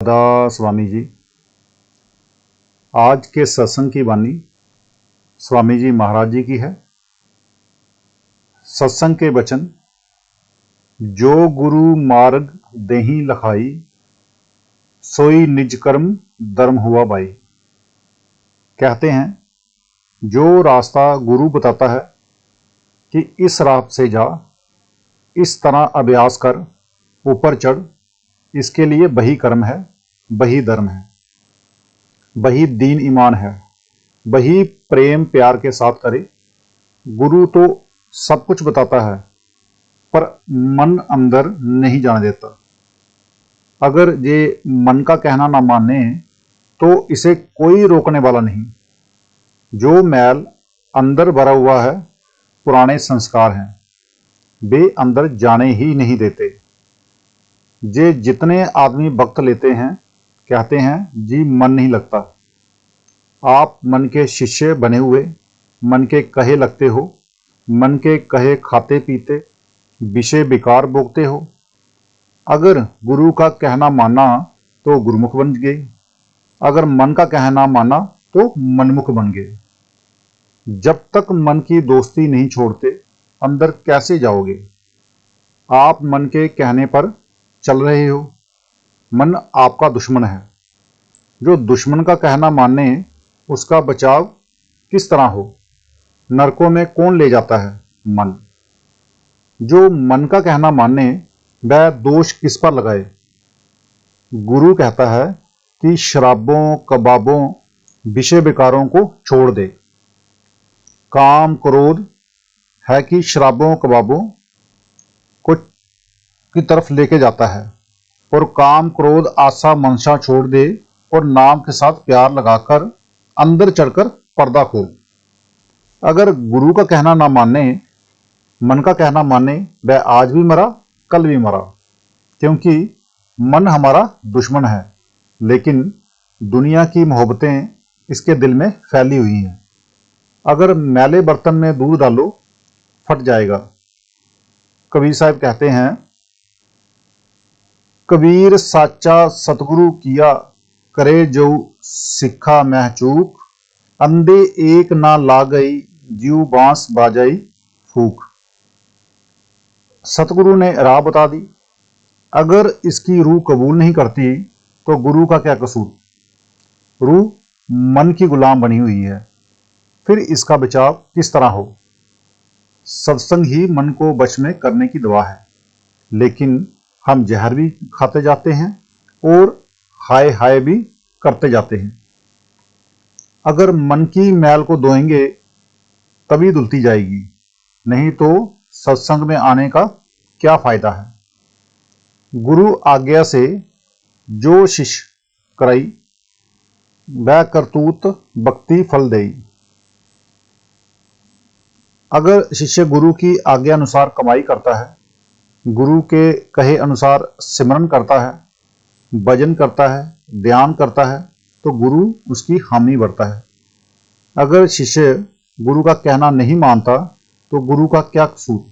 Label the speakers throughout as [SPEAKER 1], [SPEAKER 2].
[SPEAKER 1] दादा स्वामी जी। आज के सत्संग की वाणी स्वामी जी महाराज जी की है। सत्संग के वचन, जो गुरु मार्ग देही लखाई, सोई निज कर्म धर्म हुआ बाई। कहते हैं, जो रास्ता गुरु बताता है कि इस राह से जा, इस तरह अभ्यास कर, ऊपर चढ़, इसके लिए वही कर्म है, वही धर्म है, वही दीन ईमान है, वही प्रेम प्यार के साथ करे। गुरु तो सब कुछ बताता है, पर मन अंदर नहीं जाने देता। अगर ये मन का कहना ना माने तो इसे कोई रोकने वाला नहीं। जो मैल अंदर भरा हुआ है, पुराने संस्कार हैं, वे अंदर जाने ही नहीं देते। जे जितने आदमी वक्त लेते हैं, कहते हैं जी मन नहीं लगता। आप मन के शिष्य बने हुए, मन के कहे लगते हो, मन के कहे खाते पीते, विषय विकार भोगते हो। अगर गुरु का कहना माना तो गुरुमुख बन गए, अगर मन का कहना माना तो मनमुख बन गए। जब तक मन की दोस्ती नहीं छोड़ते, अंदर कैसे जाओगे? आप मन के कहने पर चल रहे हो। मन आपका दुश्मन है। जो दुश्मन का कहना माने, उसका बचाव किस तरह हो? नरकों में कौन ले जाता है? मन। जो मन का कहना माने, वह दोष किस पर लगाए? गुरु कहता है कि शराबों कबाबों विषय विकारों को छोड़ दे। काम क्रोध है कि शराबों कबाबों को की तरफ लेके जाता है, और काम क्रोध आशा मनसा छोड़ दे और नाम के साथ प्यार लगाकर अंदर चढ़कर पर्दा खोल। अगर गुरु का कहना ना माने, मन का कहना माने, वह आज भी मरा, कल भी मरा। क्योंकि मन हमारा दुश्मन है, लेकिन दुनिया की मोहब्बतें इसके दिल में फैली हुई हैं। अगर मैले बर्तन में दूध डालो, फट जाएगा। कबीर साहब कहते हैं, कबीर साचा सतगुरु किया, करे जो सिखा मह चूक, अंधे एक ना ला गई, जीव बांस बाजाई फूक। सतगुरु ने राह बता दी, अगर इसकी रूह कबूल नहीं करती तो गुरु का क्या कसूर? रूह मन की गुलाम बनी हुई है, फिर इसका बचाव किस तरह हो? सत्संग ही मन को वश में करने की दवा है, लेकिन हम जहर भी खाते जाते हैं और हाय हाय भी करते जाते हैं। अगर मन की मैल को धोएंगे तभी धुलती जाएगी, नहीं तो सत्संग में आने का क्या फायदा है? गुरु आज्ञा से जो शिष्य कराई, वह करतूत भक्ति फल देई। अगर शिष्य गुरु की आज्ञा अनुसार कमाई करता है, गुरु के कहे अनुसार सिमरन करता है, भजन करता है, ध्यान करता है, तो गुरु उसकी हामी भरता है। अगर शिष्य गुरु का कहना नहीं मानता तो गुरु का क्या कसूर?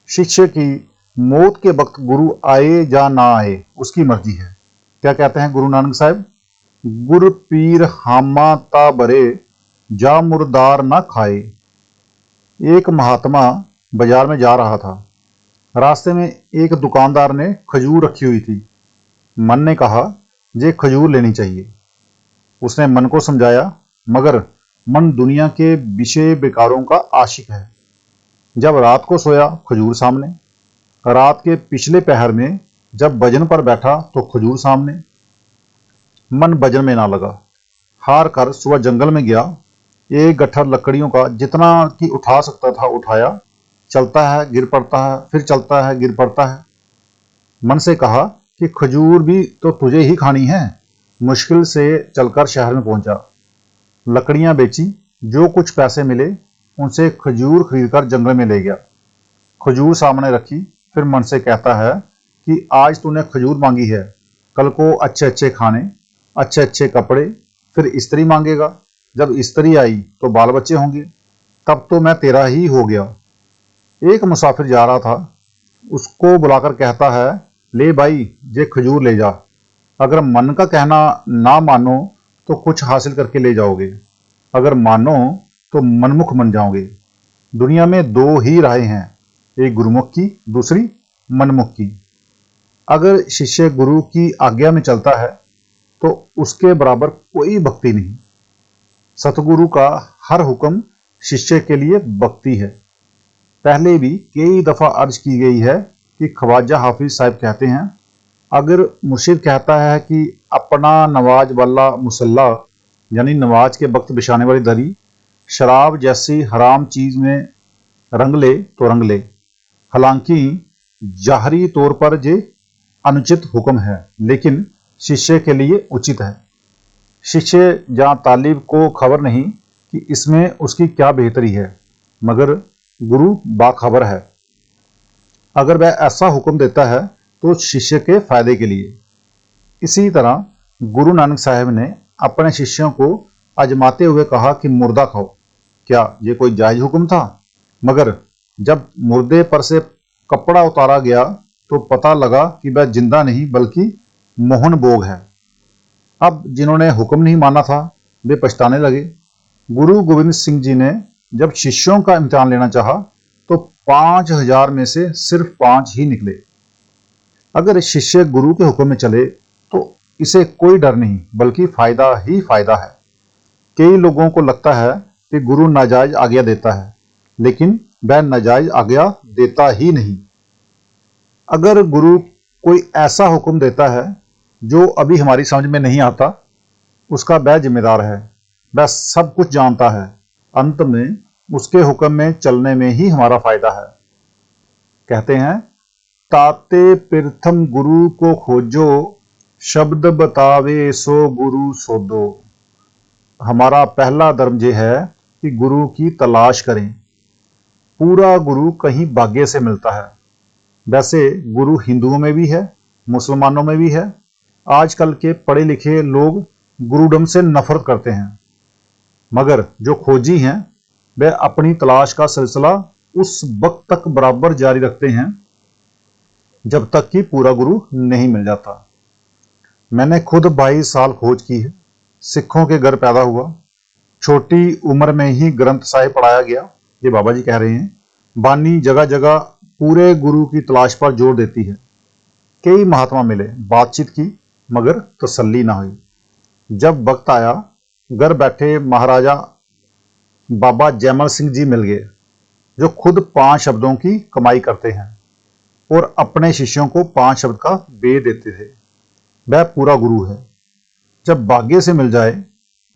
[SPEAKER 1] शिष्य की मौत के वक्त गुरु आए या ना आए, उसकी मर्जी है। क्या कहते हैं गुरु नानक साहब? गुर पीर हामा ता बरे, जा मुर्दार ना खाए। एक महात्मा बाजार में जा रहा था। रास्ते में एक दुकानदार ने खजूर रखी हुई थी। मन ने कहा, ये खजूर लेनी चाहिए। उसने मन को समझाया, मगर मन दुनिया के विषय विकारों का आशिक है। जब रात को सोया, खजूर सामने। रात के पिछले पहर में जब भजन पर बैठा तो खजूर सामने। मन भजन में ना लगा। हार कर सुबह जंगल में गया। एक गट्ठर लकड़ियों का जितना कि उठा सकता था उठाया। चलता है, गिर पड़ता है, फिर चलता है, गिर पड़ता है। मन से कहा कि खजूर भी तो तुझे ही खानी है। मुश्किल से चलकर शहर में पहुंचा। लकड़ियां बेची, जो कुछ पैसे मिले उनसे खजूर खरीदकर जंगल में ले गया। खजूर सामने रखी, फिर मन से कहता है कि आज तूने खजूर मांगी है, कल को अच्छे अच्छे खाने, अच्छे अच्छे कपड़े, फिर स्त्री मांगेगा। जब स्त्री आई तो बाल बच्चे होंगे, तब तो मैं तेरा ही हो गया। एक मुसाफिर जा रहा था, उसको बुलाकर कहता है, ले भाई, ये खजूर ले जा। अगर मन का कहना ना मानो तो कुछ हासिल करके ले जाओगे, अगर मानो तो मनमुख बन जाओगे। दुनिया में दो ही राहें हैं, एक गुरुमुख की, दूसरी मनमुख की। अगर शिष्य गुरु की आज्ञा में चलता है तो उसके बराबर कोई भक्ति नहीं। सतगुरु का हर हुक्म शिष्य के लिए भक्ति है। पहले भी कई दफा अर्ज की गई है कि ख्वाजा हाफिज साहब कहते हैं, अगर मुर्शिद कहता है कि अपना नवाज वाला मुसल्ला यानी नमाज के वक्त बिछाने वाली दरी शराब जैसी हराम चीज में रंग ले तो रंग ले। हालांकि जाहरी तौर पर ये अनुचित हुक्म है, लेकिन शिष्य के लिए उचित है। शिष्य जहाँ तालिब को खबर नहीं कि इसमें उसकी क्या बेहतरी है, मगर गुरु बाखबर है। अगर वह ऐसा हुक्म देता है तो शिष्य के फायदे के लिए। इसी तरह गुरु नानक साहब ने अपने शिष्यों को आजमाते हुए कहा कि मुर्दा खाओ। क्या ये कोई जायज हुक्म था? मगर जब मुर्दे पर से कपड़ा उतारा गया तो पता लगा कि वह जिंदा नहीं बल्कि मोहन बोग है। अब जिन्होंने हुक्म नहीं माना था वे पछताने लगे। गुरु गोविंद सिंह जी ने जब शिष्यों का इम्तिहान लेना चाहा तो 5000 में से सिर्फ 5 ही निकले। अगर शिष्य गुरु के हुक्म में चले तो इसे कोई डर नहीं बल्कि फायदा ही फायदा है। कई लोगों को लगता है कि गुरु नाजायज आज्ञा देता है, लेकिन वह नाजायज आज्ञा देता ही नहीं। अगर गुरु कोई ऐसा हुक्म देता है जो अभी हमारी समझ में नहीं आता, उसका वह जिम्मेदार है। वह सब कुछ जानता है। अंत में उसके हुक्म में चलने में ही हमारा फायदा है। कहते हैं, ताते प्रथम गुरु को खोजो, शब्द बतावे सो गुरु सोदो। हमारा पहला धर्म यह है कि गुरु की तलाश करें। पूरा गुरु कहीं भाग्य से मिलता है। वैसे गुरु हिंदुओं में भी है, मुसलमानों में भी है। आजकल के पढ़े लिखे लोग गुरुडम से नफरत करते हैं, मगर जो खोजी हैं वे अपनी तलाश का सिलसिला उस वक्त तक बराबर जारी रखते हैं जब तक कि पूरा गुरु नहीं मिल जाता। मैंने खुद 22 साल खोज की है। सिखों के घर पैदा हुआ, छोटी उम्र में ही ग्रंथ साहिब पढ़ाया गया। ये बाबा जी कह रहे हैं। बानी जगह जगह पूरे गुरु की तलाश पर जोर देती है। कई महात्मा मिले, बातचीत की, मगर तसल्ली ना हुई। जब वक्त आया, घर बैठे महाराजा बाबा जयमल सिंह जी मिल गए, जो खुद 5 शब्दों की कमाई करते हैं और अपने शिष्यों को 5 शब्द का वेद देते थे। वह पूरा गुरु है। जब भाग्य से मिल जाए,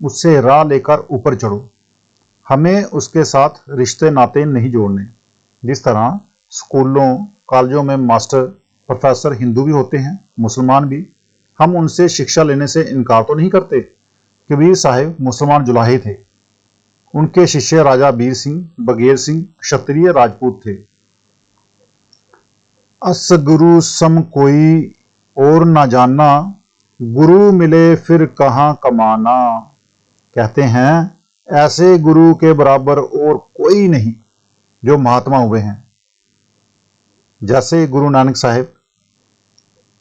[SPEAKER 1] उससे राह लेकर ऊपर चढ़ो। हमें उसके साथ रिश्ते नाते नहीं जोड़ने। जिस तरह स्कूलों कॉलेजों में मास्टर प्रोफेसर हिंदू भी होते हैं, मुसलमान भी। हम उनसे शिक्षा लेने से इनकार तो नहीं करते। कबीर साहिब मुसलमान जुलाहे थे। उनके शिष्य राजा बीर सिंह, बघेल सिंह क्षत्रिय राजपूत थे। अस गुरु सम कोई और ना जाना, गुरु मिले फिर कहां कमाना। कहते हैं, ऐसे गुरु के बराबर और कोई नहीं जो महात्मा हुए हैं। जैसे गुरु नानक साहिब,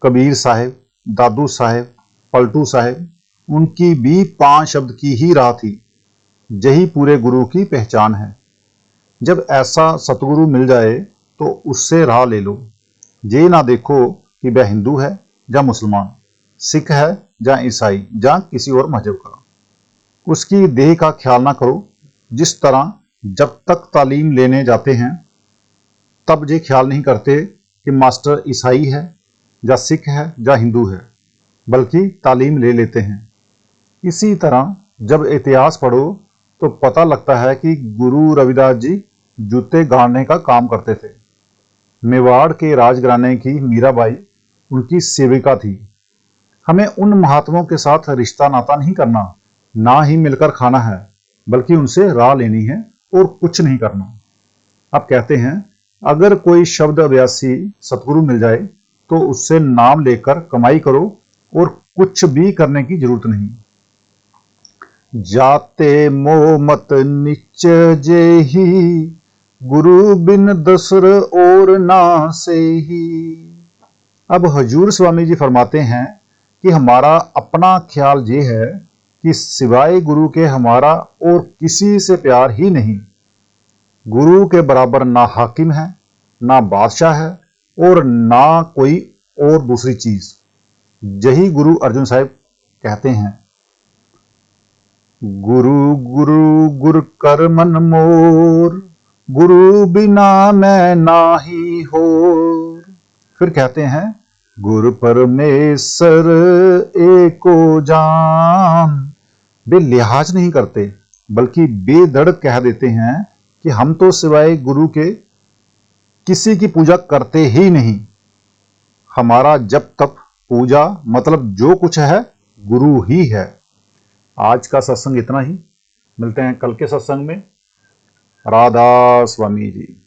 [SPEAKER 1] कबीर साहिब, दादू साहिब, पलटू साहिब, उनकी भी 5 शब्द की ही राह थी। यही पूरे गुरु की पहचान है। जब ऐसा सतगुरु मिल जाए तो उससे राह ले लो। ये ना देखो कि वह हिंदू है या मुसलमान, सिख है या ईसाई या किसी और मजहब का। उसकी देह का ख्याल ना करो। जिस तरह जब तक तालीम लेने जाते हैं तब ये ख्याल नहीं करते कि मास्टर ईसाई है या सिख है या हिंदू है, बल्कि तालीम ले लेते हैं। इसी तरह जब इतिहास पढ़ो तो पता लगता है कि गुरु रविदास जी जूते गाड़ने का काम करते थे। मेवाड़ के राजघराने की मीराबाई उनकी सेविका थी। हमें उन महात्माओं के साथ रिश्ता नाता नहीं करना, ना ही मिलकर खाना है, बल्कि उनसे राह लेनी है और कुछ नहीं करना। अब कहते हैं, अगर कोई शब्द अभ्यासी सतगुरु मिल जाए तो उससे नाम लेकर कमाई करो और कुछ भी करने की जरूरत नहीं। जाते मोह मत निच जेही, गुरु बिन दसर और ना से ही। अब हजूर स्वामी जी फरमाते हैं कि हमारा अपना ख्याल ये है कि सिवाय गुरु के हमारा और किसी से प्यार ही नहीं। गुरु के बराबर ना हाकिम है, ना बादशाह है और ना कोई और दूसरी चीज। यही गुरु अर्जुन साहब कहते हैं, गुरु गुरु गुर कर मन मोर, गुरु बिना मैं नाही होर। फिर कहते हैं, गुरु परमेश्वर एको जान। वे लिहाज नहीं करते बल्कि बेधड़क कह देते हैं कि हम तो सिवाय गुरु के किसी की पूजा करते ही नहीं। हमारा जब तक पूजा मतलब जो कुछ है गुरु ही है। आज का सत्संग इतना ही। मिलते हैं कल के सत्संग में। राधा स्वामी जी।